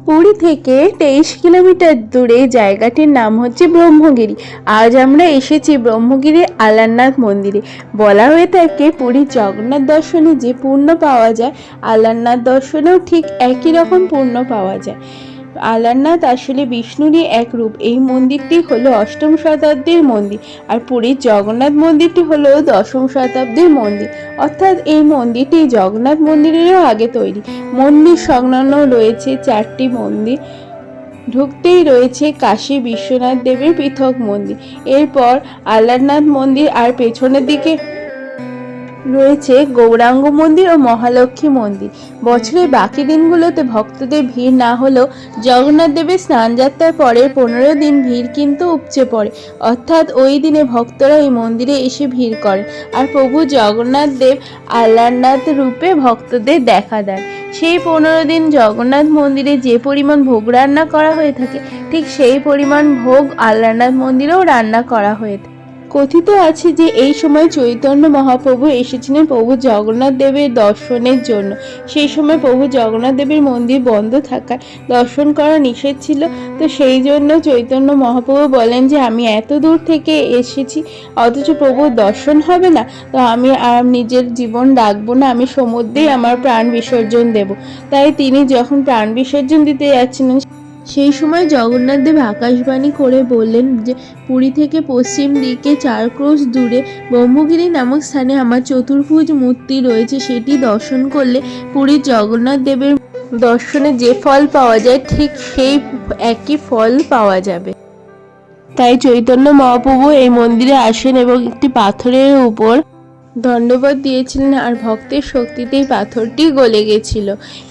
পুরী থেকে 23 কিলোমিটার দূরে জায়গাটির নাম হচ্ছে ব্রহ্মগিরি। আজ আমরা এসেছি ব্রহ্মগিরি আলারনাথ মন্দিরে। বলা হয়ে থাকে পুরীর জগন্নাথ দর্শনে যে পুণ্য পাওয়া যায়, আলারনাথ দর্শনেও ঠিক একই রকম পুণ্য পাওয়া যায়। আলারনাথ আসলে বিষ্ণুরই এক রূপ। এই মন্দিরটি হলো অষ্টম শতাব্দীর মন্দির, আর পুরীর জগন্নাথ মন্দিরটি হলো দশম শতাব্দীর মন্দির। অর্থাৎ এই মন্দিরটি জগন্নাথ মন্দিরেরও আগে তৈরি। মন্দির সংলগ্ন রয়েছে 4টি মন্দির। ঢুকতেই রয়েছে কাশী বিশ্বনাথ দেবের পৃথক মন্দির, এরপর আলারনাথ মন্দির, আর পেছনের দিকে রয়েছে গৌরাঙ্গ মন্দির ও মহালক্ষ্মী মন্দির। বছরের বাকি দিনগুলোতে ভক্তদের ভিড় না হলেও জগন্নাথ দেবের স্নানযাত্রার পরের 15 দিন ভিড় কিন্তু উপচে পড়ে। অর্থাৎ ওই দিনে ভক্তরা এই মন্দিরে এসে ভিড় করেন, আর প্রভু জগন্নাথ দেব আলারনাথ রূপে ভক্তদের দেখা দেন। সেই 15 দিন জগন্নাথ মন্দিরে যে পরিমাণ ভোগ রান্না করা হয়ে থাকে, ঠিক সেই পরিমাণ ভোগ আলারনাথ মন্দিরেও রান্না করা হয়ে থাকে। কথিত আছে যে এই সময় চৈতন্য মহাপ্রভু এসেছিলেন প্রভু জগন্নাথ দেবের দর্শনের জন্য। সেই সময় প্রভু জগন্নাথ দেবের মন্দির বন্ধ থাকায় দর্শন করা নিষেধ ছিল। তো সেই জন্য চৈতন্য মহাপ্রভু বলেন যে আমি এত দূর থেকে এসেছি, অথচ প্রভুর দর্শন হবে না, তো আমি আর নিজের জীবন রাখবো না, আমি সমুদ্রেই আমার প্রাণ বিসর্জন দেব। তাই তিনি যখন প্রাণ বিসর্জন দিতে যাচ্ছিলেন, সেই সময় জগন্নাথ দেব আকাশবাণী করে বললেন যে পুরী থেকে পশ্চিম দিকে 4 ক্রোশ দূরে ব্রহ্মগিরি নামক স্থানে আমার চতুর্ভুজ মূর্তি রয়েছে। সেটি দর্শন করলে পুরীর জগন্নাথ দেবের দর্শনে যে ফল পাওয়া যায়, ঠিক সেই একই ফল পাওয়া যাবে। তাই চৈতন্য মহাপ্রভু এই মন্দিরে আসেন এবং একটি পাথরের উপর দণ্ডবত দিয়েছিলেন, আর ভক্তের শক্তিতেই পাথরটি গলে গেছিল।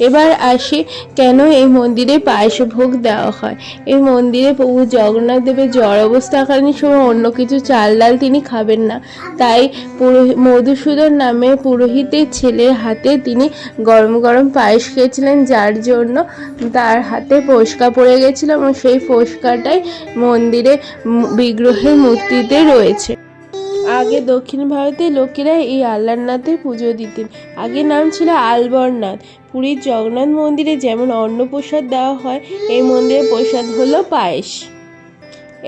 এবার আসি কেন এই মন্দিরে পায়েস ভোগ দেওয়া হয়। এই মন্দিরে প্রভু জগন্নাথ দেবের জ্বর অবস্থাকালীন সময় অন্য কিছু চাল ডাল তিনি খাবেন না। তাই মধুসূদন নামে পুরোহিতের ছেলের হাতে তিনি গরম গরম পায়েস খেয়েছিলেন, যার জন্য তার হাতে ফোস্কা পড়ে গেছিল, এবং সেই ফোস্কাটাই মন্দিরে বিগ্রহের মূর্তিতে রয়েছে। আগে দক্ষিণ ভারতের লোকেরা এই আলারনাথে পুজো দিতেন। আগে নাম ছিল আলবরনাথ। পুরীর জগন্নাথ মন্দিরে যেমন অন্নপ্রসাদ দেওয়া হয়, এই মন্দিরের প্রসাদ হলো পায়েস।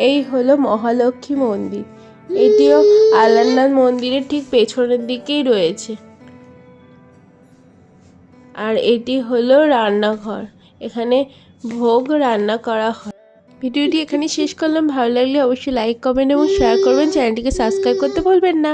এই হলো মহালক্ষ্মী মন্দির। এটিও আলারনাথ মন্দিরের ঠিক পেছনের দিকেই রয়েছে। আর এটি হলো রান্নাঘর, এখানে ভোগ রান্না করা হয়। ভিডিওটি এখানে শেষ করলাম। ভালো লাগলে অবশ্যই লাইক, কমেন্ট এবং শেয়ার করবেন। চ্যানেলটিকে সাবস্ক্রাইব করতে ভুলবেন না।